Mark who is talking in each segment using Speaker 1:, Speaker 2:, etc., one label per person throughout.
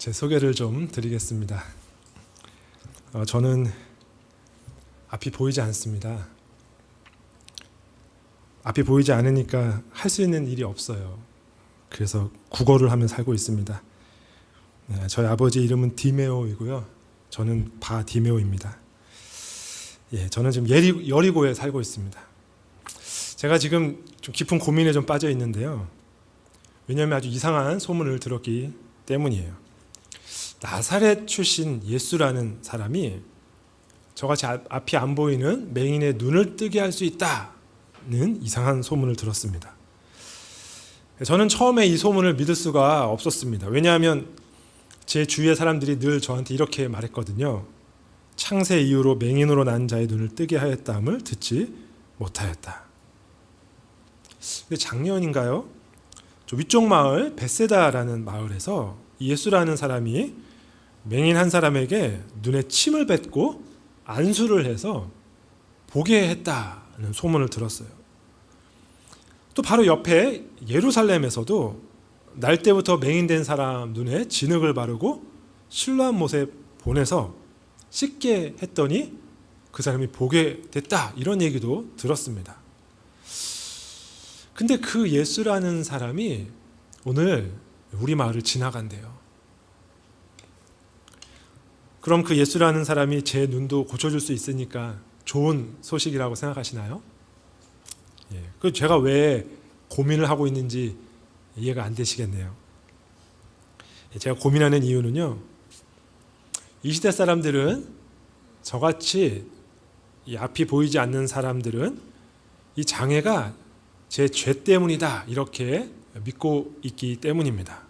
Speaker 1: 제 소개를 좀 드리겠습니다. 저는 앞이 보이지 않습니다. 앞이 보이지 않으니까 할 수 있는 일이 없어요. 그래서 국어를 하며 살고 있습니다. 저희 아버지 이름은 디메오이고요. 저는 바디메오입니다. 저는 지금 여리고에 살고 있습니다. 제가 지금 좀 깊은 고민에 좀 빠져 있는데요. 왜냐하면 아주 이상한 소문을 들었기 때문이에요. 나사렛 출신 예수라는 사람이 저같이 앞이 안 보이는 맹인의 눈을 뜨게 할 수 있다는 이상한 소문을 들었습니다. 저는 처음에 이 소문을 믿을 수가 없었습니다. 왜냐하면 제 주위의 사람들이 늘 저한테 이렇게 말했거든요. 창세 이후로 맹인으로 난 자의 눈을 뜨게 하였다함을 듣지 못하였다. 근데 작년인가요? 저 위쪽 마을 베세다라는 마을에서 예수라는 사람이 맹인 한 사람에게 눈에 침을 뱉고 안수를 해서 보게 했다는 소문을 들었어요. 또 바로 옆에 예루살렘에서도 날 때부터 맹인된 사람 눈에 진흙을 바르고 실로암 못에 보내서 씻게 했더니 그 사람이 보게 됐다, 이런 얘기도 들었습니다. 근데 그 예수라는 사람이 오늘 우리 마을을 지나간대요. 그럼 그 예수라는 사람이 제 눈도 고쳐줄 수 있으니까 좋은 소식이라고 생각하시나요? 그 제가 왜 고민을 하고 있는지 이해가 안 되시겠네요. 제가 고민하는 이유는요, 이 시대 사람들은, 저같이 이 앞이 보이지 않는 사람들은 이 장애가 제 죄 때문이다, 이렇게 믿고 있기 때문입니다.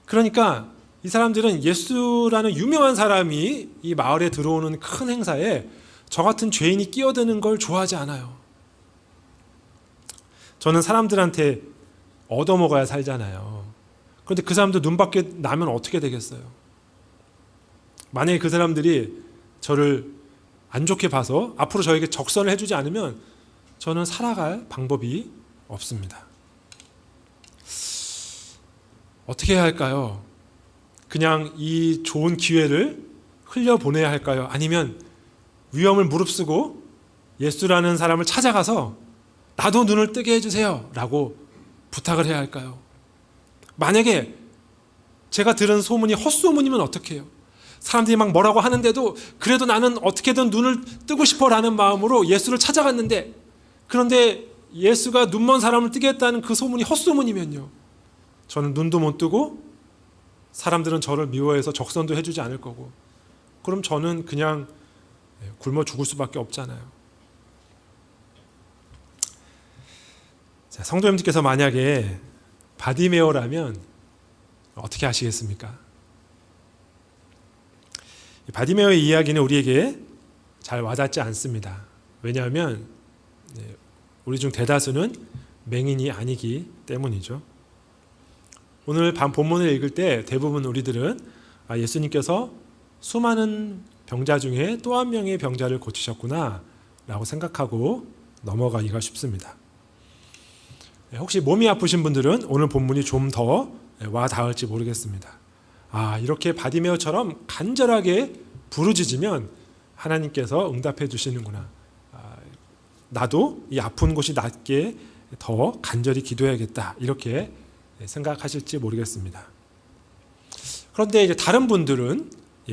Speaker 1: 그러니까 이 사람들은 예수라는 유명한 사람이 이 마을에 들어오는 큰 행사에 저 같은 죄인이 끼어드는 걸 좋아하지 않아요. 저는 사람들한테 얻어먹어야 살잖아요. 그런데 그 사람들 눈밖에 나면 어떻게 되겠어요? 만약에 그 사람들이 저를 안 좋게 봐서 앞으로 저에게 적선을 해주지 않으면 저는 살아갈 방법이 없습니다. 어떻게 해야 할까요? 그냥 이 좋은 기회를 흘려보내야 할까요? 아니면 위험을 무릅쓰고 예수라는 사람을 찾아가서 나도 눈을 뜨게 해주세요 라고 부탁을 해야 할까요? 만약에 제가 들은 소문이 헛소문이면 어떻게 해요? 사람들이 막 뭐라고 하는데도 그래도 나는 어떻게든 눈을 뜨고 싶어 라는 마음으로 예수를 찾아갔는데, 그런데 예수가 눈먼 사람을 뜨게 했다는 그 소문이 헛소문이면요, 저는 눈도 못 뜨고 사람들은 저를 미워해서 적선도 해주지 않을 거고, 그럼 저는 그냥 굶어 죽을 수밖에 없잖아요. 자, 성도 여러분께서 만약에 바디메오라면 어떻게 하시겠습니까? 바디메오의 이야기는 우리에게 잘 와닿지 않습니다. 왜냐하면 우리 중 대다수는 맹인이 아니기 때문이죠. 오늘 밤 본문을 읽을 때 대부분 우리들은 예수님께서 수많은 병자 중에 또 한 명의 병자를 고치셨구나 라고 생각하고 넘어가기가 쉽습니다. 혹시 몸이 아프신 분들은 오늘 본문이 좀 더 와 닿을지 모르겠습니다. 이렇게 바디메오처럼 간절하게 부르짖으면 하나님께서 응답해 주시는구나. 나도 이 아픈 곳이 낫게 더 간절히 기도해야겠다, 이렇게 생각하실지 모르겠습니다. 그런데 이제 다른 분들은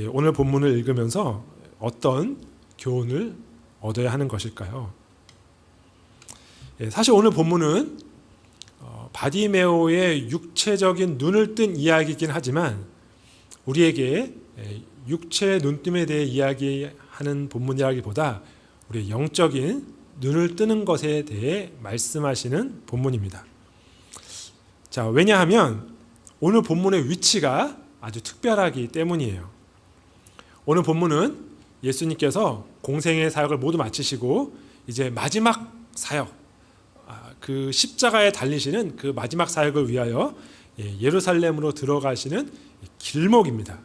Speaker 1: 오늘 본문을 읽으면서 어떤 교훈을 얻어야 하는 것일까요? 사실 오늘 본문은 바디메오의 육체적인 눈을 뜬 이야기이긴 하지만 우리에게 육체의 눈뜸에 대해 이야기하는 본문이라기보다 우리의 영적인 눈을 뜨는 것에 대해 말씀하시는 본문입니다. 자, 왜냐하면 오늘 본문의 위치가 아주 특별하기 때문이에요. 오늘 본문은 예수님께서 공생의 사역을 모두 마치시고 이제 마지막 사역, 그 십자가에 달리시는 그 마지막 사역을 위하여 예루살렘으로 들어가시는 길목입니다.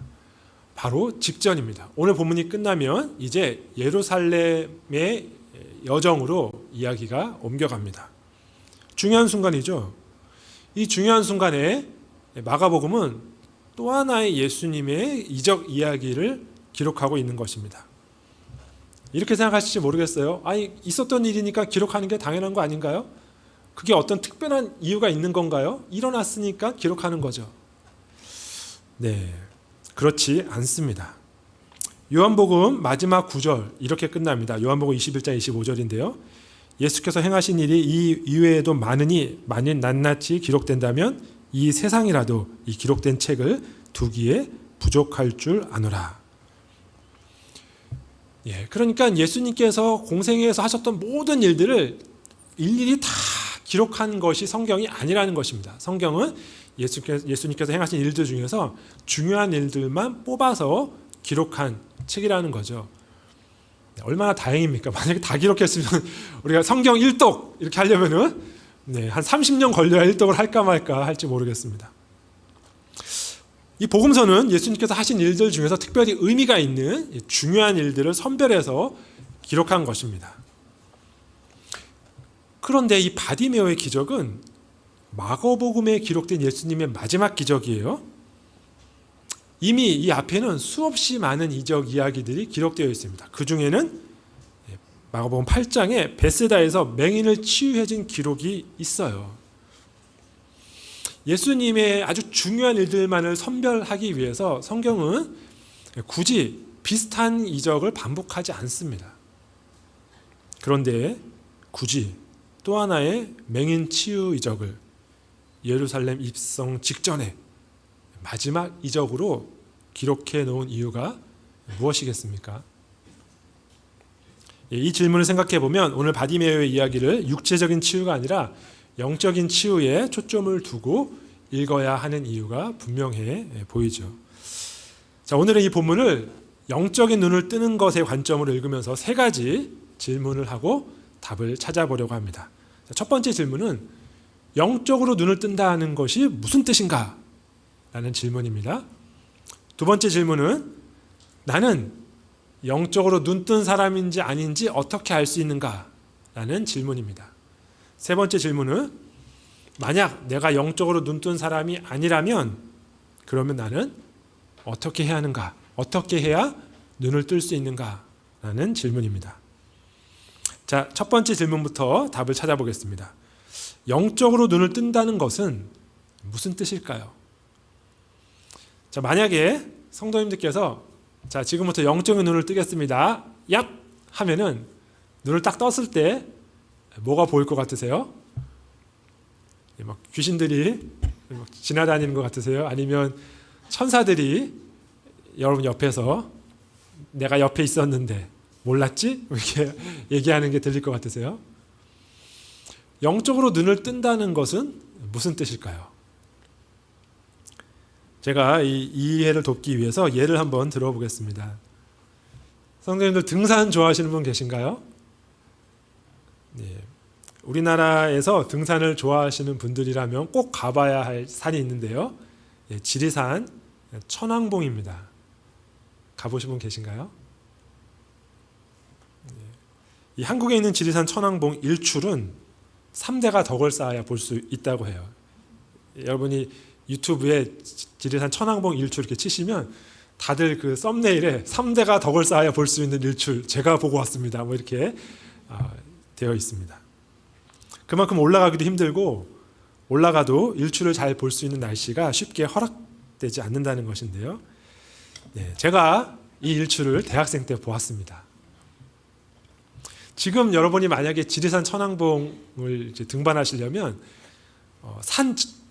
Speaker 1: 바로 직전입니다. 오늘 본문이 끝나면 이제 예루살렘의 여정으로 이야기가 옮겨갑니다. 중요한 순간이죠. 이 중요한 순간에 마가복음은 또 하나의 예수님의 이적 이야기를 기록하고 있는 것입니다. 이렇게 생각하실지 모르겠어요. 아니, 있었던 일이니까 기록하는 게 당연한 거 아닌가요? 그게 어떤 특별한 이유가 있는 건가요? 일어났으니까 기록하는 거죠. 네, 그렇지 않습니다. 요한복음 마지막 9절 이렇게 끝납니다. 요한복음 21장 25절인데요. 예수께서 행하신 일이 이 이외에도 많으니 만일 낱낱이 기록된다면 이 세상이라도 이 기록된 책을 두기에 부족할 줄 아노라. 예, 그러니까 예수님께서 공생애에서 하셨던 모든 일들을 일일이 다 기록한 것이 성경이 아니라는 것입니다. 성경은 예수님께서 행하신 일들 중에서 중요한 일들만 뽑아서 기록한 책이라는 거죠. 얼마나 다행입니까? 만약에 다 기록했으면 우리가 성경 1독 이렇게 하려면은 한 30년 걸려야 1독을 할까 말까 할지 모르겠습니다. 이 복음서는 예수님께서 하신 일들 중에서 특별히 의미가 있는 중요한 일들을 선별해서 기록한 것입니다. 그런데 이 바디메오의 기적은 마가복음에 기록된 예수님의 마지막 기적이에요. 이미 이 앞에는 수없이 많은 이적 이야기들이 기록되어 있습니다. 그 중에는 마가복음 8장에 베세다에서 맹인을 치유해준 기록이 있어요. 예수님의 아주 중요한 일들만을 선별하기 위해서 성경은 굳이 비슷한 이적을 반복하지 않습니다. 그런데 굳이 또 하나의 맹인 치유 이적을 예루살렘 입성 직전에 마지막 이적으로 기록해 놓은 이유가 무엇이겠습니까? 이 질문을 생각해 보면 오늘 바디메오의 이야기를 육체적인 치유가 아니라 영적인 치유에 초점을 두고 읽어야 하는 이유가 분명해 보이죠. 자, 오늘은 이 본문을 영적인 눈을 뜨는 것의 관점으로 읽으면서 세 가지 질문을 하고 답을 찾아보려고 합니다. 자, 첫 번째 질문은 영적으로 눈을 뜬다는 것이 무슨 뜻인가? 라는 질문입니다. 두 번째 질문은 나는 영적으로 눈 뜬 사람인지 아닌지 어떻게 알 수 있는가? 라는 질문입니다. 세 번째 질문은 만약 내가 영적으로 눈 뜬 사람이 아니라면 그러면 나는 어떻게 해야 하는가? 어떻게 해야 눈을 뜰 수 있는가? 라는 질문입니다. 자, 첫 번째 질문부터 답을 찾아보겠습니다. 영적으로 눈을 뜬다는 것은 무슨 뜻일까요? 자, 만약에 성도님들께서 자, 지금부터 영적인 눈을 뜨겠습니다. 얍! 하면은 눈을 딱 떴을 때 뭐가 보일 것 같으세요? 막 귀신들이 막 지나다니는 것 같으세요? 아니면 천사들이 여러분 옆에서 내가 옆에 있었는데 몰랐지? 이렇게 얘기하는 게 들릴 것 같으세요? 영적으로 눈을 뜬다는 것은 무슨 뜻일까요? 제가 이 이해를 돕기 위해서 예를 한번 들어보겠습니다. 성도님들 등산 좋아하시는 분 계신가요? 네. 우리나라에서 등산을 좋아하시는 분들이라면 꼭 가봐야 할 산이 있는데요. 예, 지리산 천왕봉입니다. 가보신 분 계신가요? 이 한국에 있는 지리산 천왕봉 일출은 3대가 덕을 쌓아야 볼 수 있다고 해요. 여러분이 유튜브에 지리산 천왕봉 일출 이렇게 치시면 다들 그 썸네일에 3대가 덕을 쌓아야 볼 수 있는 일출 제가 보고 왔습니다. 뭐 이렇게 되어 있습니다. 그만큼 올라가기도 힘들고 올라가도 일출을 잘 볼 수 있는 날씨가 쉽게 허락되지 않는다는 것인데요. 네, 제가 이 일출을 대학생 때 보았습니다. 지금 여러분이 만약에 지리산 천왕봉을 이제 등반하시려면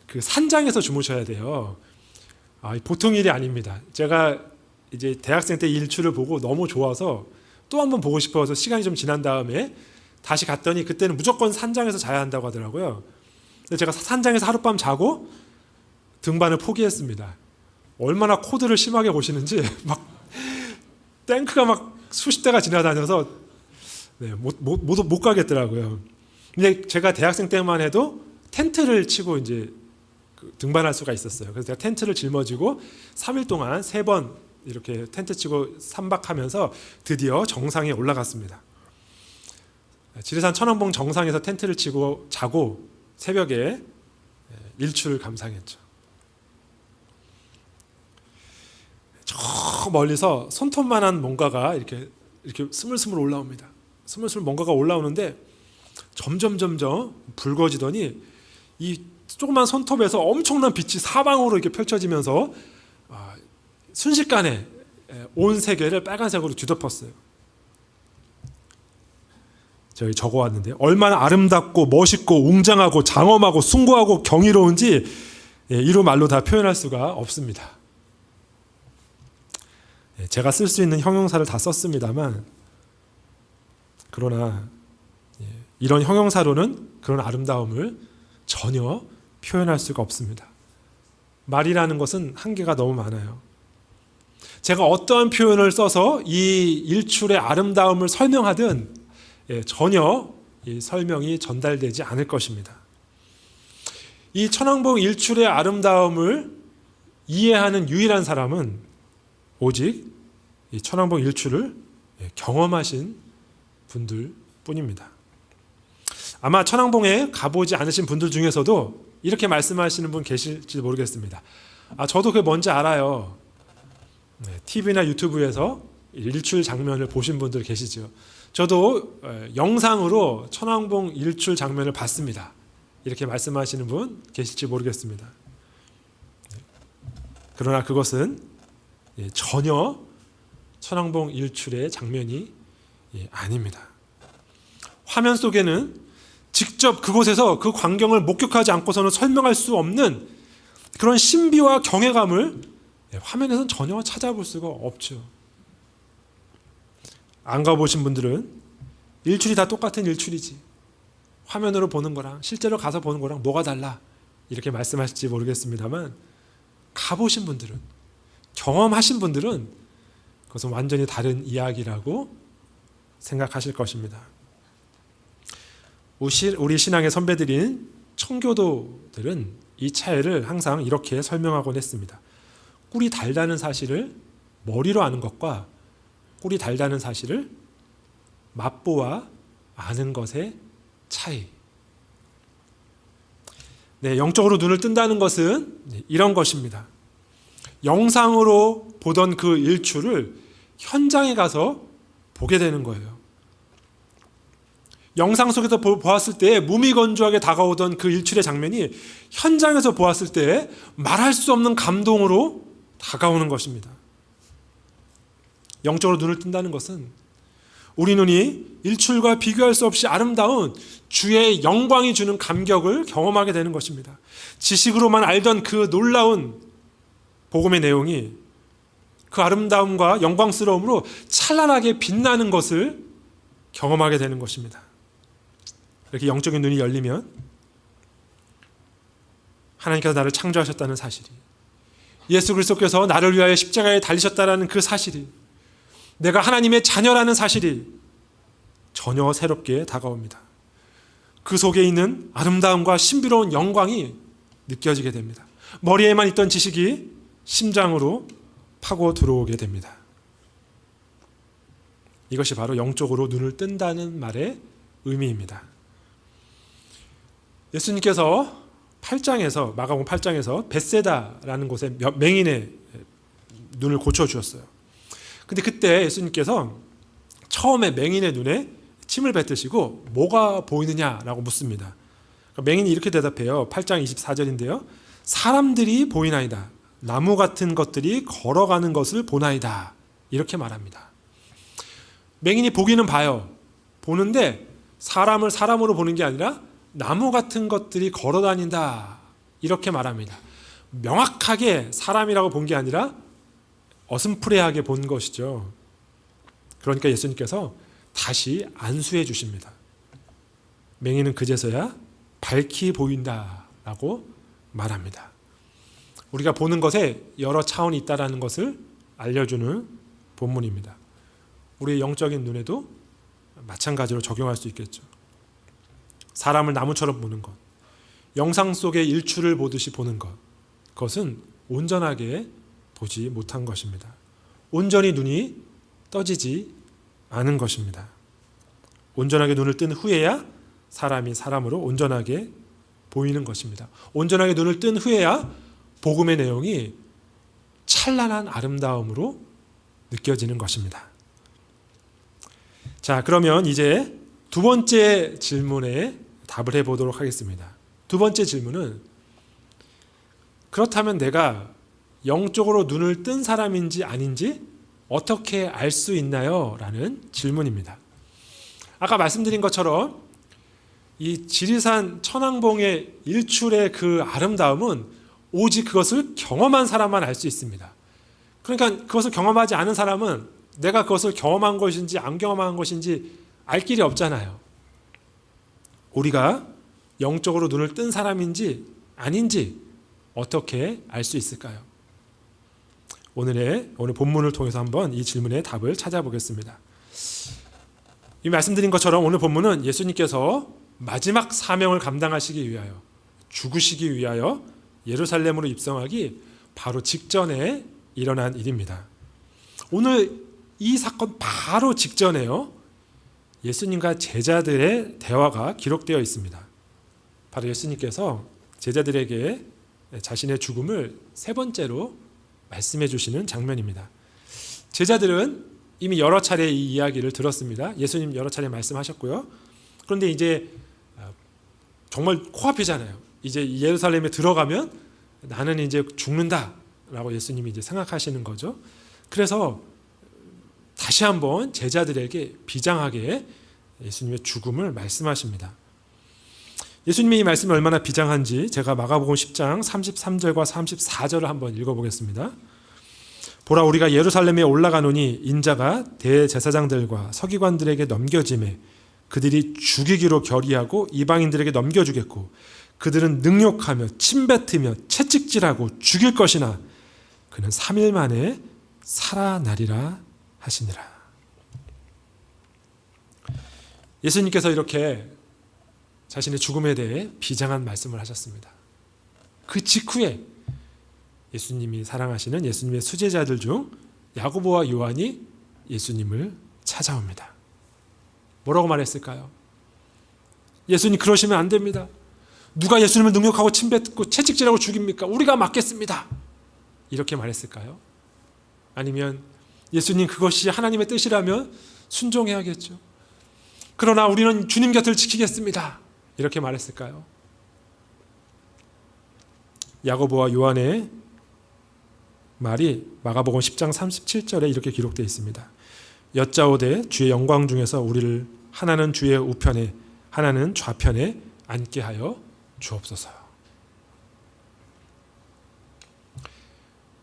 Speaker 1: 그 산장에서 주무셔야 돼요. 보통 일이 아닙니다. 제가 이제 대학생 때 이 일출을 보고 너무 좋아서 또 한번 보고 싶어서 시간이 좀 지난 다음에 다시 갔더니 그때는 무조건 산장에서 자야 한다고 하더라고요. 그래서 제가 산장에서 하룻밤 자고 등반을 포기했습니다. 얼마나 코드를 심하게 보시는지 막 탱크가 막 수십 대가 지나다녀서 못 가겠더라고요. 근데 제가 대학생 때만 해도 텐트를 치고 이제 등반할 수가 있었어요. 그래서 제가 텐트를 짊어지고 3일 동안 3번 이렇게 텐트 치고 3박하면서 드디어 정상에 올라갔습니다. 지리산 천왕봉 정상에서 텐트를 치고 자고 새벽에 일출을 감상했죠. 저 멀리서 손톱만한 뭔가가 이렇게 스물스물 올라옵니다. 스물스물 뭔가가 올라오는데 점점 붉어지더니 이 조그만 손톱에서 엄청난 빛이 사방으로 이렇게 펼쳐지면서 순식간에 온 세계를 빨간색으로 뒤덮었어요. 저희 적어왔는데 얼마나 아름답고 멋있고 웅장하고 장엄하고 숭고하고 경이로운지 이로 말로 다 표현할 수가 없습니다. 제가 쓸 수 있는 형용사를 다 썼습니다만 그러나 이런 형용사로는 그런 아름다움을 전혀 표현할 수가 없습니다. 말이라는 것은 한계가 너무 많아요. 제가 어떠한 표현을 써서 이 일출의 아름다움을 설명하든 전혀 이 설명이 전달되지 않을 것입니다. 이 천왕봉 일출의 아름다움을 이해하는 유일한 사람은 오직 이 천왕봉 일출을 경험하신 분들 뿐입니다. 아마 천왕봉에 가보지 않으신 분들 중에서도 이렇게 말씀하시는 분 계실지 모르겠습니다. 저도 그게 뭔지 알아요. TV나 유튜브에서 일출 장면을 보신 분들 계시죠. 저도 영상으로 천왕봉 일출 장면을 봤습니다. 이렇게 말씀하시는 분 계실지 모르겠습니다. 그러나 그것은 전혀 천왕봉 일출의 장면이 아닙니다. 화면 속에는 직접 그곳에서 그 광경을 목격하지 않고서는 설명할 수 없는 그런 신비와 경외감을 화면에서는 전혀 찾아볼 수가 없죠. 안 가보신 분들은 일출이 다 똑같은 일출이지 화면으로 보는 거랑 실제로 가서 보는 거랑 뭐가 달라 이렇게 말씀하실지 모르겠습니다만 가보신 분들은 경험하신 분들은 그것은 완전히 다른 이야기라고 생각하실 것입니다. 우리 신앙의 선배들인 청교도들은 이 차이를 항상 이렇게 설명하곤 했습니다. 꿀이 달다는 사실을 머리로 아는 것과 꿀이 달다는 사실을 맛보아 아는 것의 차이. 영적으로 눈을 뜬다는 것은 이런 것입니다. 영상으로 보던 그 일출을 현장에 가서 보게 되는 거예요. 영상 속에서 보았을 때 무미건조하게 다가오던 그 일출의 장면이 현장에서 보았을 때 말할 수 없는 감동으로 다가오는 것입니다. 영적으로 눈을 뜬다는 것은 우리 눈이 일출과 비교할 수 없이 아름다운 주의 영광이 주는 감격을 경험하게 되는 것입니다. 지식으로만 알던 그 놀라운 복음의 내용이 그 아름다움과 영광스러움으로 찬란하게 빛나는 것을 경험하게 되는 것입니다. 이렇게 영적인 눈이 열리면 하나님께서 나를 창조하셨다는 사실이, 예수 그리스도께서 나를 위하여 십자가에 달리셨다는 그 사실이, 내가 하나님의 자녀라는 사실이 전혀 새롭게 다가옵니다. 그 속에 있는 아름다움과 신비로운 영광이 느껴지게 됩니다. 머리에만 있던 지식이 심장으로 파고 들어오게 됩니다. 이것이 바로 영적으로 눈을 뜬다는 말의 의미입니다. 예수님께서 8장에서 마가복음 8장에서 벳세다라는 곳에 맹인의 눈을 고쳐주셨어요. 근데 그때 예수님께서 처음에 맹인의 눈에 침을 뱉으시고 뭐가 보이느냐라고 묻습니다. 맹인이 이렇게 대답해요. 8장 24절인데요. 사람들이 보이나이다. 나무 같은 것들이 걸어가는 것을 보나이다. 이렇게 말합니다. 맹인이 보기는 봐요. 보는데 사람을 사람으로 보는 게 아니라 나무 같은 것들이 걸어다닌다. 이렇게 말합니다. 명확하게 사람이라고 본 게 아니라 어슴푸레하게 본 것이죠. 그러니까 예수님께서 다시 안수해 주십니다. 맹인은 그제서야 밝히 보인다라고 말합니다. 우리가 보는 것에 여러 차원이 있다는 것을 알려주는 본문입니다. 우리의 영적인 눈에도 마찬가지로 적용할 수 있겠죠. 사람을 나무처럼 보는 것, 영상 속의 일출을 보듯이 보는 것, 그것은 온전하게 보지 못한 것입니다. 온전히 눈이 떠지지 않은 것입니다. 온전하게 눈을 뜬 후에야 사람이 사람으로 온전하게 보이는 것입니다. 온전하게 눈을 뜬 후에야 복음의 내용이 찬란한 아름다움으로 느껴지는 것입니다. 자, 그러면 이제 두 번째 질문에 답을 해보도록 하겠습니다. 두 번째 질문은, 그렇다면 내가 영적으로 눈을 뜬 사람인지 아닌지 어떻게 알 수 있나요? 라는 질문입니다. 아까 말씀드린 것처럼 이 지리산 천왕봉의 일출의 그 아름다움은 오직 그것을 경험한 사람만 알 수 있습니다. 그러니까 그것을 경험하지 않은 사람은 내가 그것을 경험한 것인지 안 경험한 것인지 알 길이 없잖아요. 우리가 영적으로 눈을 뜬 사람인지 아닌지 어떻게 알 수 있을까요? 오늘 본문을 통해서 한번 이 질문에 답을 찾아보겠습니다. 이 말씀드린 것처럼 오늘 본문은 예수님께서 마지막 사명을 감당하시기 위하여, 죽으시기 위하여 예루살렘으로 입성하기 바로 직전에 일어난 일입니다. 오늘 이 사건 바로 직전에요, 예수님과 제자들의 대화가 기록되어 있습니다. 바로 예수님께서 제자들에게 자신의 죽음을 세 번째로 말씀해 주시는 장면입니다. 제자들은 이미 여러 차례 이 이야기를 들었습니다. 예수님 여러 차례 말씀하셨고요. 그런데 이제 정말 코앞이잖아요. 이제 예루살렘에 들어가면 나는 이제 죽는다라고 예수님이 이제 생각하시는 거죠. 그래서 다시 한번 제자들에게 비장하게 예수님의 죽음을 말씀하십니다. 예수님의 이 말씀이 얼마나 비장한지 제가 마가복음 10장 33절과 34절을 한번 읽어보겠습니다. 보라, 우리가 예루살렘에 올라가노니 인자가 대제사장들과 서기관들에게 넘겨지매 그들이 죽이기로 결의하고 이방인들에게 넘겨주겠고 그들은 능욕하며 침뱉으며 채찍질하고 죽일 것이나 그는 3일 만에 살아나리라 하시니라. 예수님께서 이렇게 자신의 죽음에 대해 비장한 말씀을 하셨습니다. 그 직후에 예수님이 사랑하시는 예수님의 수제자들 중 야고보와 요한이 예수님을 찾아옵니다. 뭐라고 말했을까요? 예수님, 그러시면 안 됩니다. 누가 예수님을 능욕하고 침뱉고 채찍질하고 죽입니까? 우리가 막겠습니다. 이렇게 말했을까요? 아니면 예수님, 그것이 하나님의 뜻이라면 순종해야겠죠. 그러나 우리는 주님 곁을 지키겠습니다. 이렇게 말했을까요? 야고보와 요한의 말이 마가복음 10장 37절에 이렇게 기록되어 있습니다. 여짜오되 주의 영광 중에서 우리를 하나는 주의 우편에 하나는 좌편에 앉게 하여 주옵소서.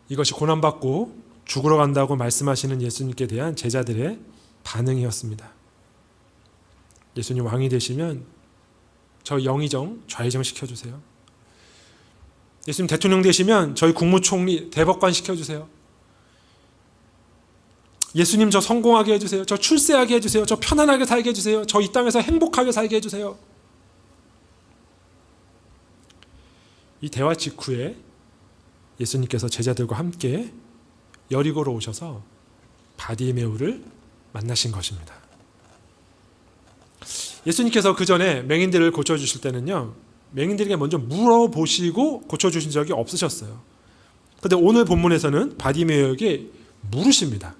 Speaker 1: 이것이 고난받고 죽으러 간다고 말씀하시는 예수님께 대한 제자들의 반응이었습니다. 예수님 왕이 되시면 저 영의정 좌의정 시켜주세요. 예수님 대통령 되시면 저희 국무총리 대법관 시켜주세요. 예수님 저 성공하게 해주세요. 저 출세하게 해주세요. 저 편안하게 살게 해주세요. 저 이 땅에서 행복하게 살게 해주세요. 이 대화 직후에 예수님께서 제자들과 함께 여리고로 오셔서 바디메오를 만나신 것입니다. 예수님께서 그 전에 맹인들을 고쳐주실 때는요, 맹인들에게 먼저 물어보시고 고쳐주신 적이 없으셨어요. 그런데 오늘 본문에서는 바디메오에게 물으십니다.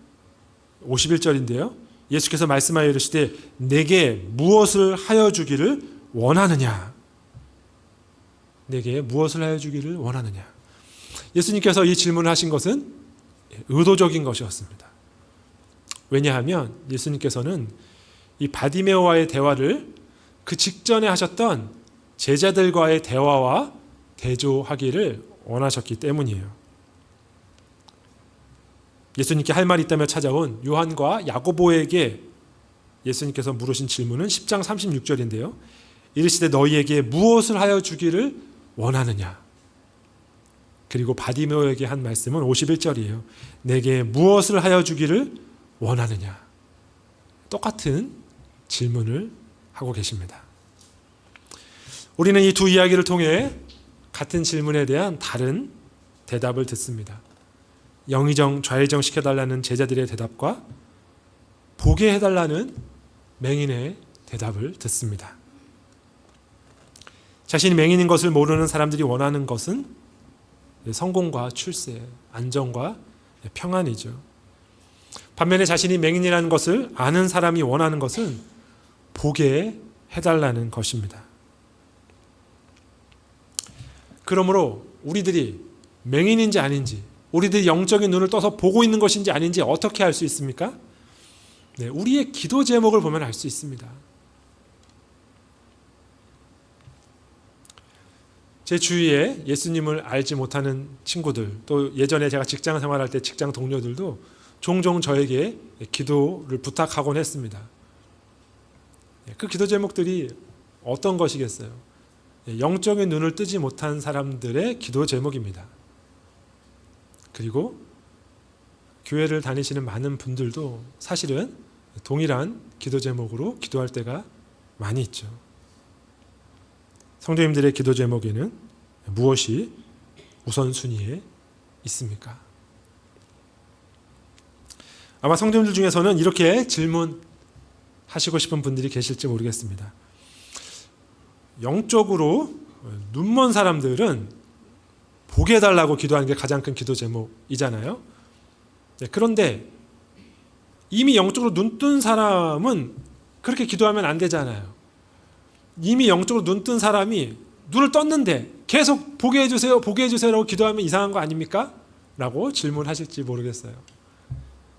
Speaker 1: 51절인데요. 예수께서 말씀하여 이르시되 내게 무엇을 하여 주기를 원하느냐? 내게 무엇을 하여 주기를 원하느냐? 예수님께서 이 질문을 하신 것은 의도적인 것이었습니다. 왜냐하면 예수님께서는 이 바디메오와의 대화를 그 직전에 하셨던 제자들과의 대화와 대조하기를 원하셨기 때문이에요. 예수님께 할 말이 있다며 찾아온 요한과 야고보에게 예수님께서 물으신 질문은 10장 36절인데요. 이르시되 너희에게 무엇을 하여 주기를 원하느냐? 그리고 바디메오에게 한 말씀은 51절이에요. 내게 무엇을 하여 주기를 원하느냐? 똑같은 질문을 하고 계십니다. 우리는 이 두 이야기를 통해 같은 질문에 대한 다른 대답을 듣습니다. 영의정, 좌의정 시켜달라는 제자들의 대답과 보게 해달라는 맹인의 대답을 듣습니다. 자신이 맹인인 것을 모르는 사람들이 원하는 것은 성공과 출세, 안정과 평안이죠. 반면에 자신이 맹인이라는 것을 아는 사람이 원하는 것은 보게 해달라는 것입니다. 그러므로 우리들이 맹인인지 아닌지, 우리들이 영적인 눈을 떠서 보고 있는 것인지 아닌지 어떻게 알 수 있습니까? 네, 우리의 기도 제목을 보면 알 수 있습니다. 제 주위에 예수님을 알지 못하는 친구들, 또 예전에 제가 직장 생활할 때 직장 동료들도 종종 저에게 기도를 부탁하곤 했습니다. 그 기도 제목들이 어떤 것이겠어요? 영적인 눈을 뜨지 못한 사람들의 기도 제목입니다. 그리고 교회를 다니시는 많은 분들도 사실은 동일한 기도 제목으로 기도할 때가 많이 있죠. 성도님들의 기도 제목에는 무엇이 우선순위에 있습니까? 아마 성도님들 중에서는 이렇게 질문하시고 싶은 분들이 계실지 모르겠습니다. 영적으로 눈먼 사람들은 보게 해달라고 기도하는 게 가장 큰 기도 제목이잖아요. 그런데 이미 영적으로 눈 뜬 사람은 그렇게 기도하면 안 되잖아요. 이미 영적으로 눈 뜬 사람이 눈을 떴는데 계속 보게 해주세요, 보게 해주세요라고 기도하면 이상한 거 아닙니까? 라고 질문하실지 모르겠어요.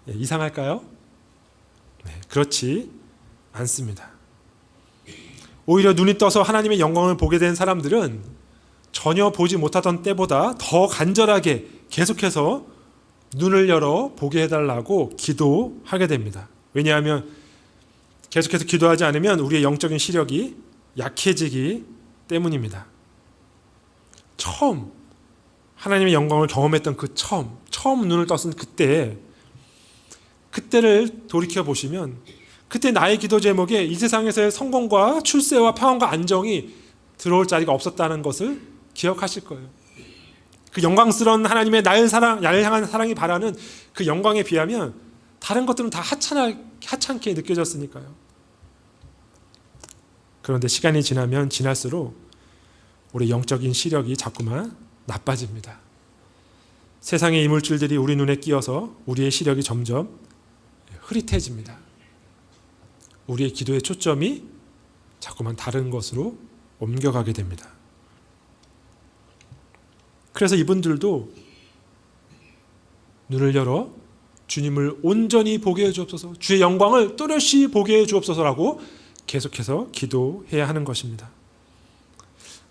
Speaker 1: 이상할까요? 네, 그렇지 않습니다. 오히려 눈이 떠서 하나님의 영광을 보게 된 사람들은 전혀 보지 못하던 때보다 더 간절하게 계속해서 눈을 열어 보게 해달라고 기도하게 됩니다. 왜냐하면 계속해서 기도하지 않으면 우리의 영적인 시력이 약해지기 때문입니다. 처음 하나님의 영광을 경험했던 그 처음 눈을 떴은 그때를 돌이켜 보시면 그때 나의 기도 제목에 이 세상에서의 성공과 출세와 평안과 안정이 들어올 자리가 없었다는 것을 기억하실 거예요. 그 영광스러운 하나님의 나를 향한 사랑이 바라는 그 영광에 비하면 다른 것들은 다 하찮게 느껴졌으니까요. 그런데 시간이 지나면 지날수록 우리 영적인 시력이 자꾸만 나빠집니다. 세상의 이물질들이 우리 눈에 끼어서 우리의 시력이 점점 흐릿해집니다. 우리의 기도의 초점이 자꾸만 다른 것으로 옮겨가게 됩니다. 그래서 이분들도 눈을 열어 주님을 온전히 보게 해 주옵소서, 주의 영광을 또렷이 보게 해 주옵소서라고 계속해서 기도해야 하는 것입니다.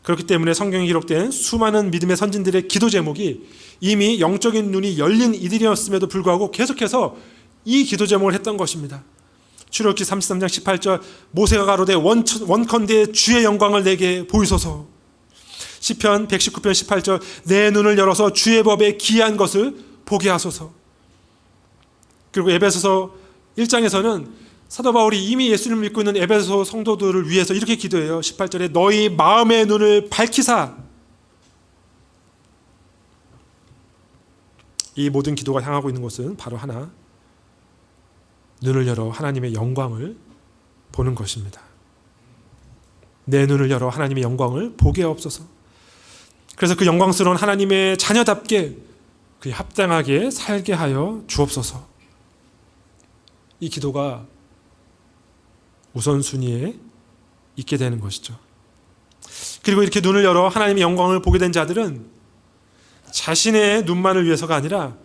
Speaker 1: 그렇기 때문에 성경에 기록된 수많은 믿음의 선진들의 기도 제목이 이미 영적인 눈이 열린 이들이었음에도 불구하고 계속해서 이 기도 제목을 했던 것입니다. 출애굽기 33장 18절 모세가 가로되 원컨대 주의 영광을 내게 보이소서. 시편 119편 18절 내 눈을 열어서 주의 법에 기이한 것을 보게 하소서. 그리고 에베소서 1장에서는 사도 바울이 이미 예수님을 믿고 있는 에베소 성도들을 위해서 이렇게 기도해요. 18절에 너희 마음의 눈을 밝히사. 이 모든 기도가 향하고 있는 곳은 바로 하나, 눈을 열어 하나님의 영광을 보는 것입니다. 내 눈을 열어 하나님의 영광을 보게 하옵소서. 그래서 그 영광스러운 하나님의 자녀답게 그에 합당하게 살게 하여 주옵소서. 이 기도가 우선순위에 있게 되는 것이죠. 그리고 이렇게 눈을 열어 하나님의 영광을 보게 된 자들은 자신의 눈만을 위해서가 아니라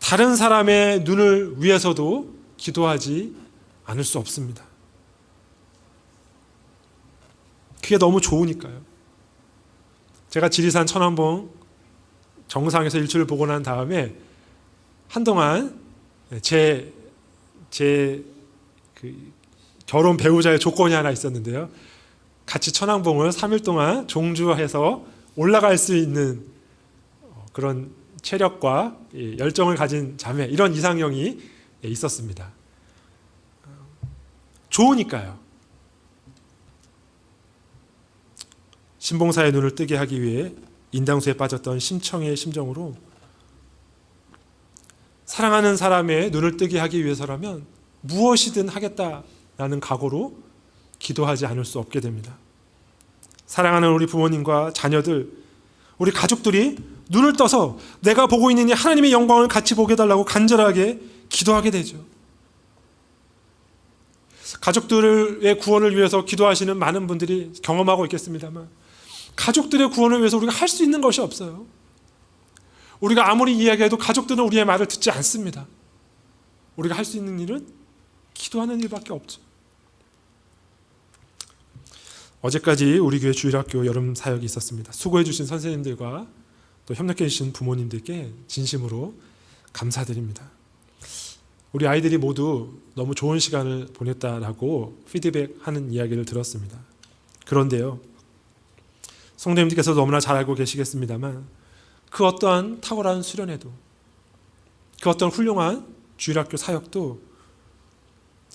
Speaker 1: 다른 사람의 눈을 위해서도 기도하지 않을 수 없습니다. 그게 너무 좋으니까요. 제가 지리산 천왕봉 정상에서 일출을 보고 난 다음에 한동안 제 결혼 배우자의 조건이 하나 있었는데요. 같이 천왕봉을 3일 동안 종주해서 올라갈 수 있는 그런 체력과 열정을 가진 자매, 이런 이상형이 있었습니다. 좋으니까요. 신봉사의 눈을 뜨게 하기 위해 인당수에 빠졌던 심청의 심정으로 사랑하는 사람의 눈을 뜨게 하기 위해서라면 무엇이든 하겠다라는 각오로 기도하지 않을 수 없게 됩니다. 사랑하는 우리 부모님과 자녀들, 우리 가족들이 눈을 떠서 내가 보고 있는 이 하나님의 영광을 같이 보게 해달라고 간절하게 기도하게 되죠. 가족들의 구원을 위해서 기도하시는 많은 분들이 경험하고 있겠습니다만, 가족들의 구원을 위해서 우리가 할 수 있는 것이 없어요. 우리가 아무리 이야기해도 가족들은 우리의 말을 듣지 않습니다. 우리가 할 수 있는 일은 기도하는 일밖에 없죠. 어제까지 우리 교회 주일학교 여름 사역이 있었습니다. 수고해 주신 선생님들과 또 협력해 주신 부모님들께 진심으로 감사드립니다. 우리 아이들이 모두 너무 좋은 시간을 보냈다라고 피드백하는 이야기를 들었습니다. 그런데요, 성도님들께서 너무나 잘 알고 계시겠습니다만, 그 어떠한 탁월한 수련회도, 그 어떤 훌륭한 주일학교 사역도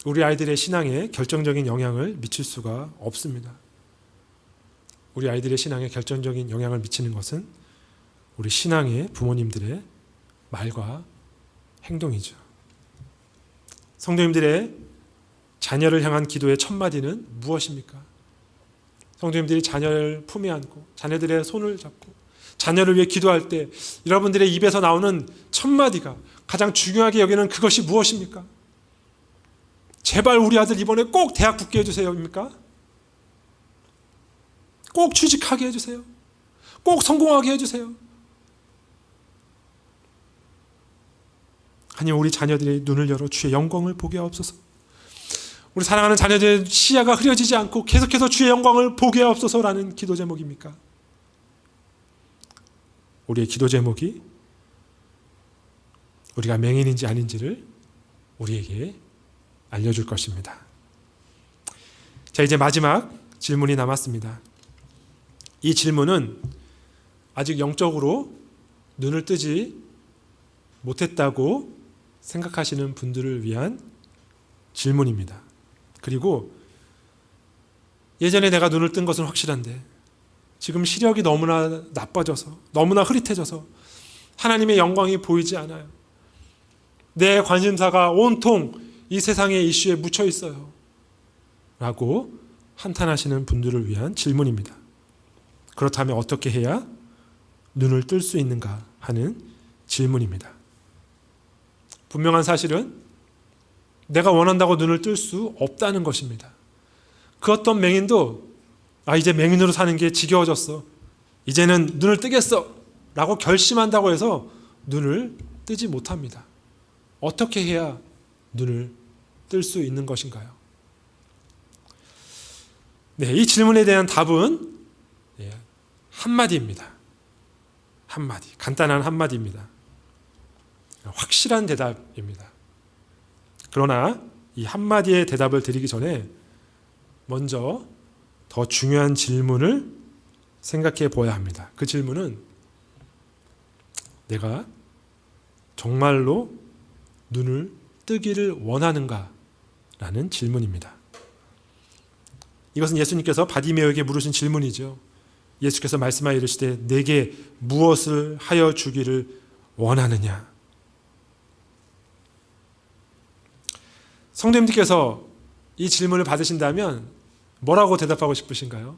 Speaker 1: 우리 아이들의 신앙에 결정적인 영향을 미칠 수가 없습니다. 우리 아이들의 신앙에 결정적인 영향을 미치는 것은 우리 신앙의 부모님들의 말과 행동이죠. 성도님들의 자녀를 향한 기도의 첫 마디는 무엇입니까? 성도님들이 자녀를 품에 안고 자녀들의 손을 잡고 자녀를 위해 기도할 때 여러분들의 입에서 나오는 첫 마디가 가장 중요하게 여기는 그것이 무엇입니까? 제발 우리 아들 이번에 꼭 대학 붙게 해주세요입니까? 꼭 취직하게 해주세요. 꼭 성공하게 해주세요. 아니, 우리 자녀들의 눈을 열어 주의 영광을 보게 하옵소서. 우리 사랑하는 자녀들의 시야가 흐려지지 않고 계속해서 주의 영광을 보게 하옵소서라는 기도 제목입니까? 우리의 기도 제목이 우리가 맹인인지 아닌지를 우리에게 알려줄 것입니다. 자, 이제 마지막 질문이 남았습니다. 이 질문은 아직 영적으로 눈을 뜨지 못했다고 생각하시는 분들을 위한 질문입니다. 그리고 예전에 내가 눈을 뜬 것은 확실한데 지금 시력이 너무나 나빠져서, 너무나 흐릿해져서 하나님의 영광이 보이지 않아요. 내 관심사가 온통 이 세상의 이슈에 묻혀 있어요. 라고 한탄하시는 분들을 위한 질문입니다. 그렇다면 어떻게 해야 눈을 뜰 수 있는가 하는 질문입니다. 분명한 사실은 내가 원한다고 눈을 뜰 수 없다는 것입니다. 그 어떤 맹인도 이제 맹인으로 사는 게 지겨워졌어, 이제는 눈을 뜨겠어 라고 결심한다고 해서 눈을 뜨지 못합니다. 어떻게 해야 눈을 뜰 수 있는 것인가요? 네, 이 질문에 대한 답은 한마디입니다. 한마디, 간단한 한마디입니다. 확실한 대답입니다. 그러나 이 한마디의 대답을 드리기 전에 먼저 더 중요한 질문을 생각해 보아야 합니다. 그 질문은 내가 정말로 눈을 뜨기를 원하는가? 라는 질문입니다. 이것은 예수님께서 바디메오에게 물으신 질문이죠. 예수께서 말씀하여 이르시되 내게 무엇을 하여 주기를 원하느냐? 성도님들께서 이 질문을 받으신다면 뭐라고 대답하고 싶으신가요?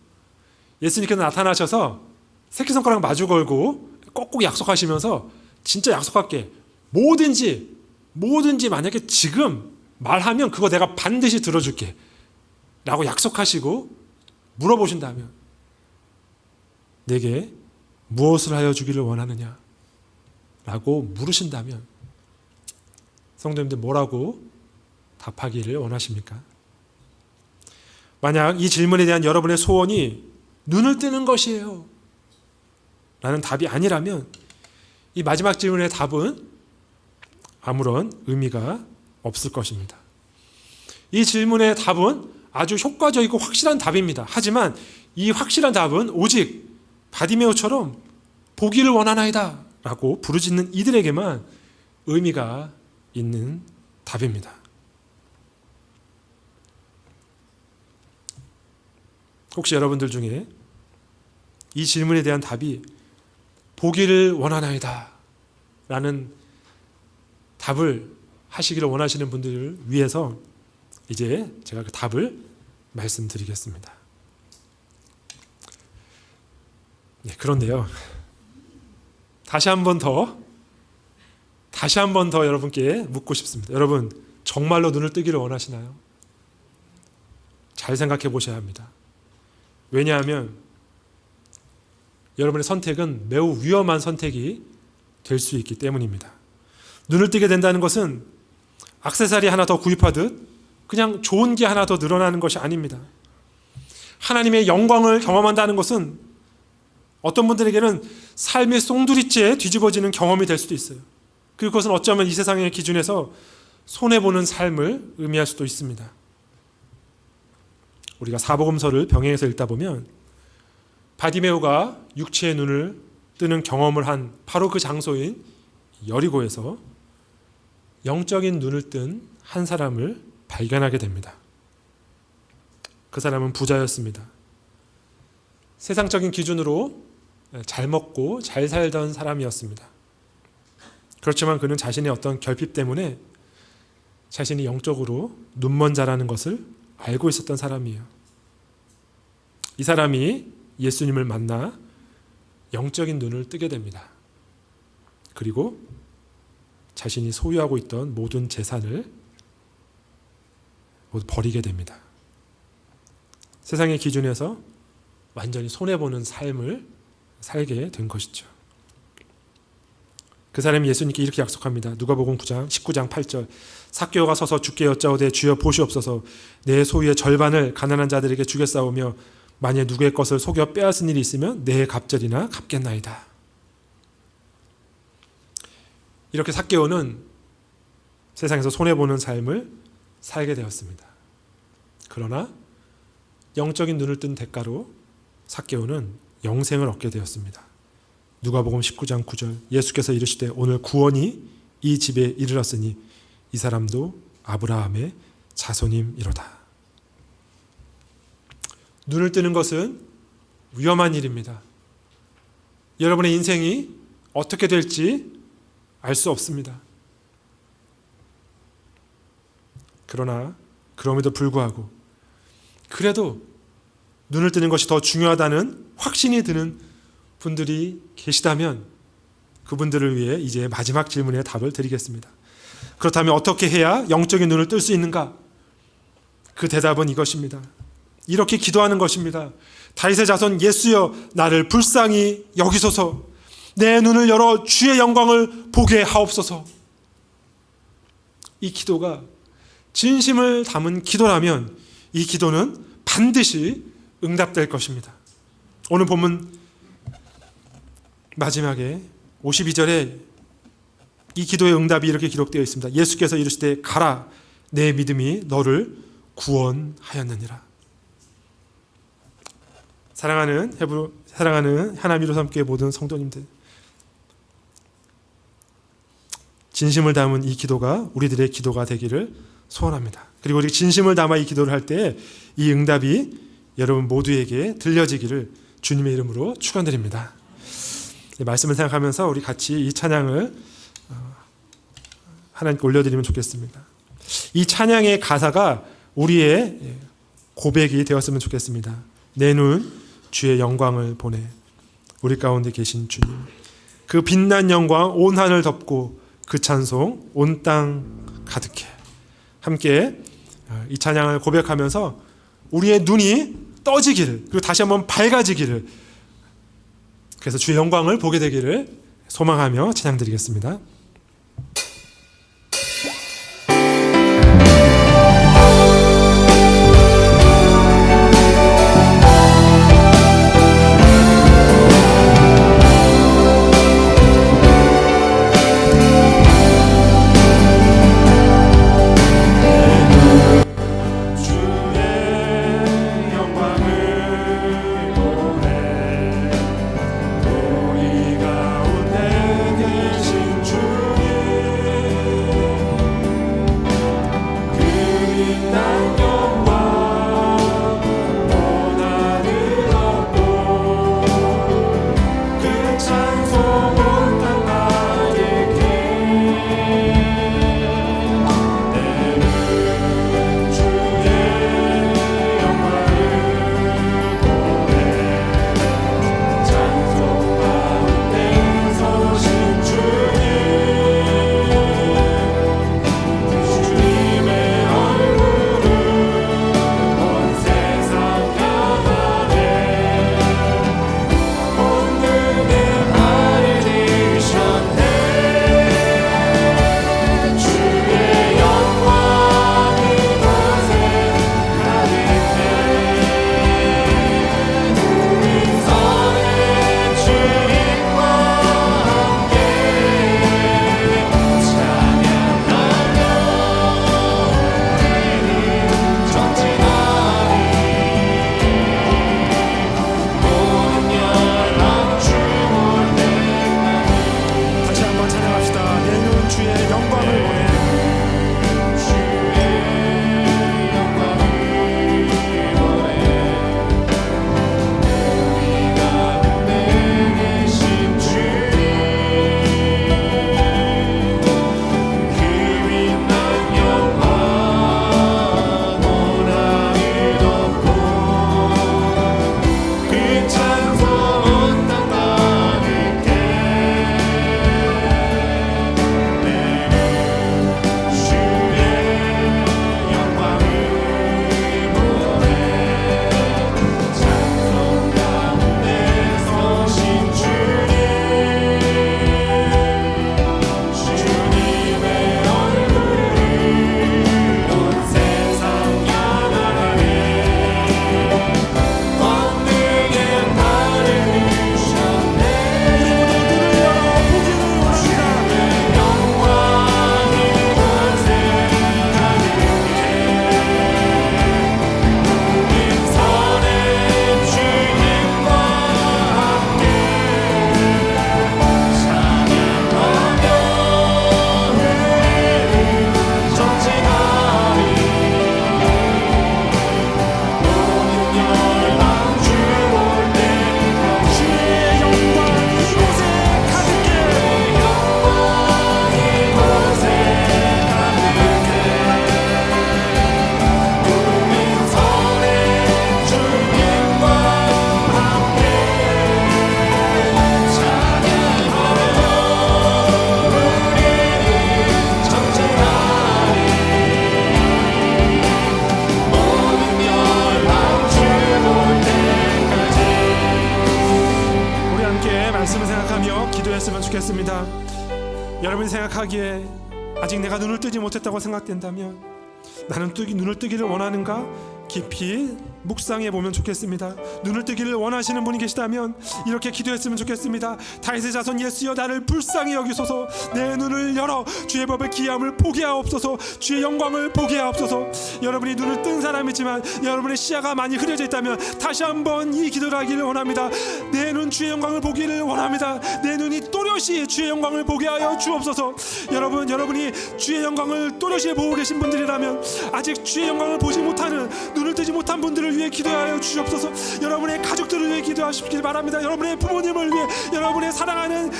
Speaker 1: 예수님께서 나타나셔서 새끼손가락 마주 걸고 꼭꼭 약속하시면서 진짜 약속할게, 뭐든지 만약에 지금 말하면 그거 내가 반드시 들어줄게 라고 약속하시고 물어보신다면 내게 무엇을 하여 주기를 원하느냐 라고 물으신다면 성도님들 뭐라고 답하기를 원하십니까? 만약 이 질문에 대한 여러분의 소원이 눈을 뜨는 것이에요 라는 답이 아니라면 이 마지막 질문의 답은 아무런 의미가 없을 것입니다. 이 질문의 답은 아주 효과적이고 확실한 답입니다. 하지만 이 확실한 답은 오직 바디메오처럼 보기를 원하나이다 라고 부르짖는 이들에게만 의미가 있는 답입니다. 혹시 여러분들 중에 이 질문에 대한 답이 보기를 원하나이다 라는 답을 하시기를 원하시는 분들을 위해서 이제 제가 그 답을 말씀드리겠습니다. 네, 그런데요, 다시 한 번 더 여러분께 묻고 싶습니다. 여러분, 정말로 눈을 뜨기를 원하시나요? 잘 생각해 보셔야 합니다. 왜냐하면 여러분의 선택은 매우 위험한 선택이 될 수 있기 때문입니다. 눈을 뜨게 된다는 것은 액세서리 하나 더 구입하듯 그냥 좋은 게 하나 더 늘어나는 것이 아닙니다. 하나님의 영광을 경험한다는 것은 어떤 분들에게는 삶의 송두리째 뒤집어지는 경험이 될 수도 있어요. 그리고 그것은 어쩌면 이 세상의 기준에서 손해보는 삶을 의미할 수도 있습니다. 우리가 사복음서를 병행해서 읽다 보면 바디메오가 육체의 눈을 뜨는 경험을 한 바로 그 장소인 여리고에서 영적인 눈을 뜬 한 사람을 발견하게 됩니다. 그 사람은 부자였습니다. 세상적인 기준으로 잘 먹고 잘 살던 사람이었습니다. 그렇지만 그는 자신의 어떤 결핍 때문에 자신이 영적으로 눈먼 자라는 것을 알고 있었던 사람이에요. 이 사람이 예수님을 만나 영적인 눈을 뜨게 됩니다. 그리고 자신이 소유하고 있던 모든 재산을 모두 버리게 됩니다. 세상의 기준에서 완전히 손해보는 삶을 살게 된 것이죠. 그 사람이 예수님께 이렇게 약속합니다. 누가복음 19장 8절. 삭개오가 서서 주께 여짜오되 주여 보시옵소서 내 소유의 절반을 가난한 자들에게 주겠사오며 만일 누구의 것을 속여 빼앗은 일이 있으면 내 갑절이나 갚겠나이다. 이렇게 삭개오는 세상에서 손해보는 삶을 살게 되었습니다. 그러나 영적인 눈을 뜬 대가로 삭개오는 영생을 얻게 되었습니다. 누가복음 19장 9절. 예수께서 이르시되 오늘 구원이 이 집에 이르렀으니 이 사람도 아브라함의 자손임이로다. 눈을 뜨는 것은 위험한 일입니다. 여러분의 인생이 어떻게 될지 알 수 없습니다. 그러나 그럼에도 불구하고 그래도 눈을 뜨는 것이 더 중요하다는 확신이 드는 분들이 계시다면 그분들을 위해 이제 마지막 질문에 답을 드리겠습니다. 그렇다면 어떻게 해야 영적인 눈을 뜰 수 있는가? 그 대답은 이것입니다. 이렇게 기도하는 것입니다. 다윗의 자손 예수여 나를 불쌍히 여기소서. 내 눈을 열어 주의 영광을 보게 하옵소서. 이 기도가 진심을 담은 기도라면 이 기도는 반드시 응답될 것입니다. 오늘 본문 마지막에 52절에 이 기도의 응답이 이렇게 기록되어 있습니다. 예수께서 이르시되 가라 내 믿음이 너를 구원하였느니라. 사랑하는 하나님 이루삼교회 모든 성도님들, 진심을 담은 이 기도가 우리들의 기도가 되기를 소원합니다. 그리고 우리 진심을 담아 이 기도를 할 때 이 응답이 여러분 모두에게 들려지기를 주님의 이름으로 축원드립니다. 말씀을 생각하면서 우리 같이 이 찬양을 하나님께 올려드리면 좋겠습니다. 이 찬양의 가사가 우리의 고백이 되었으면 좋겠습니다. 내 눈 주의 영광을 보내. 우리 가운데 계신 주님, 그 빛난 영광 온 하늘 덮고 그 찬송 온 땅 가득해. 함께 이 찬양을 고백하면서 우리의 눈이 떠지기를, 그리고 다시 한번 밝아지기를, 그래서 주의 영광을 보게 되기를 소망하며 찬양 드리겠습니다.
Speaker 2: 우리 가운데 계신 주
Speaker 1: 좋겠습니다. 여러분이 생각하기에 아직 내가 눈을 뜨지 못했다고 생각된다면 나는 눈을 뜨기를 원하는가? 깊이 묵상해 보면 좋겠습니다. 눈을 뜨기를 원하시는 분이 계시다면 이렇게 기도했으면 좋겠습니다. 다윗의 자손 예수여, 나를 불쌍히 여기소서. 내 눈을 열어 주의 법의 기함을 보게 하옵소서. 주의 영광을 보게 하옵소서. 여러분이 눈을 뜬 사람이지만 여러분의 시야가 많이 흐려져 있다면 다시 한번 이 기도를 하기를 원합니다. 내 눈 주의 영광을 보기를 원합니다. 내 눈이 또렷이 주의 영광을 보게 하여 주옵소서. 여러분이 주의 영광을 또렷이 보고 계신 분들이라면 아직 주의 영광을 보지 못하는, 눈을 뜨지 못한 분들을 위해 기도하여 주옵소서. 여러분의 가족들을 위해 기도하시길 바랍니다. 여러분의 부모님을 위해, 여러분의 사랑하는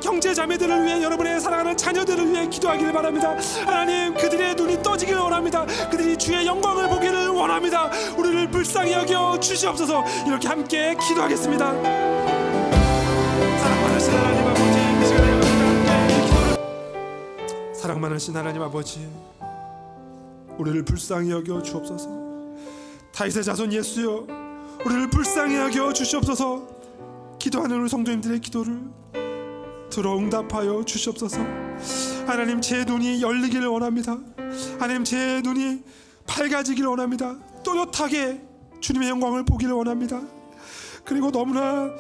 Speaker 1: 형제 자매들을 위해, 여러분의 사랑하는 자녀들을 위해 기도하기를 바랍니다. 하나님, 그들의 눈이 떠지기를 원합니다. 그들이 주의 영광을 보기를 원합니다. 우리를 불쌍히 여겨 주시옵소서. 이렇게 함께 기도하겠습니다. 사랑 많으신 하나님 아버지, 이 시간에 함께 기도를, 사랑 많으신 하나님 아버지, 우리를 불쌍히 여겨 주옵소서. 다윗의 자손 예수여, 우리를 불쌍히 여겨 주시옵소서. 기도하는 우리 성도님들의 기도를 들어 응답하여 주시옵소서. 하나님, 제 눈이 열리기를 원합니다. 하나님, 제 눈이 밝아지기를 원합니다. 또렷하게 주님의 영광을 보기를 원합니다. 그리고 너무나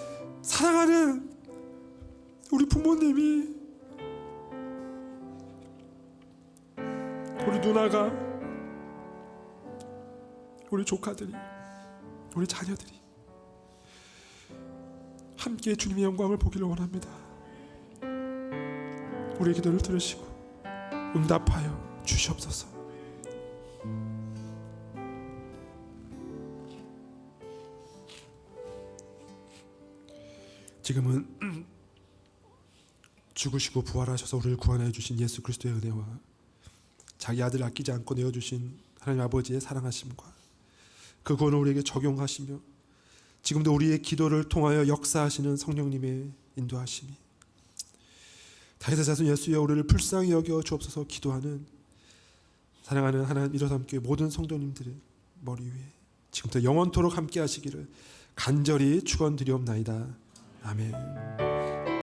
Speaker 1: 사랑하는 우리 부모님이, 우리 누나가, 우리 조카들이, 우리 자녀들이 함께 주님의 영광을 보기를 원합니다. 우리의 기도를 들으시고 응답하여 주시옵소서. 지금은 죽으시고 부활하셔서 우리를 구원하여 주신 예수 그리스도의 은혜와 자기 아들 아끼지 않고 내어주신 하나님 아버지의 사랑하심과 그 구원을 우리에게 적용하시며 지금도 우리의 기도를 통하여 역사하시는 성령님의 인도하심이, 다윗의 자손 예수여, 우리를 불쌍히 여겨 주옵소서 기도하는 사랑하는 하나님 일어서 함께 모든 성도님들의 머리 위에 지금부터 영원토록 함께 하시기를 간절히 축원드리옵나이다. 아멘.